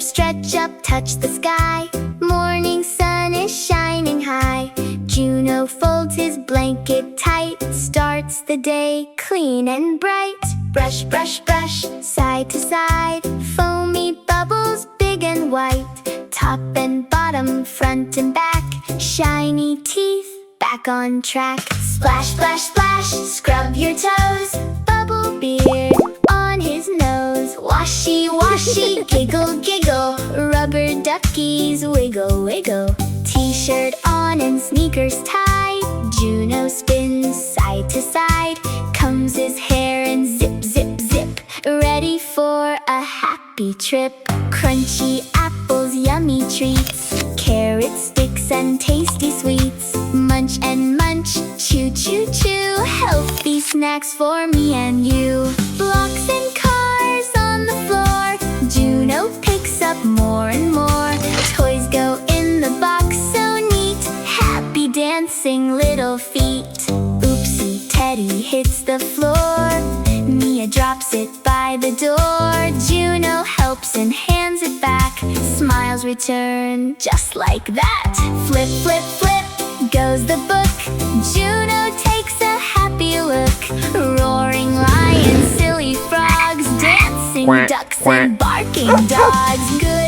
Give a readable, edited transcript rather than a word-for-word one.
stretch up, touch the sky. Morning sun is shining high. Juno folds his blanket tight, starts the day clean and bright. Brush, brush, brush, side to side, foamy bubbles big and white. Top and bottom, front and back, shiny teeth, back on track. Splash, splash, splash, scrub your toes. Bubble beard on his nose. Washy, washy, giggle, giggle. Rubber duckies, wiggle, wiggle. T-shirt on and sneakers tied. Juno spins side to side, combs his hair and zip, zip, zip. Ready for a happy trip. Crunchy apples, yummy treats. Carrot sticks and tasty sweets. Munch and munch, chew, chew, chew. Healthy snacks for me and you. Blocks and cars on the floor. Juno picks up more and more. Toys go in the box, so neat. Happy dancing little feet. Oopsie, Teddy hits the floor. Mia drops it by the door. Juno helps and hands it back. Smiles return just like that. Flip, flip, flip goes the book. Juno takes a happy look. Roaring lions, silly frogs, dancing ducks and barking dogs. Good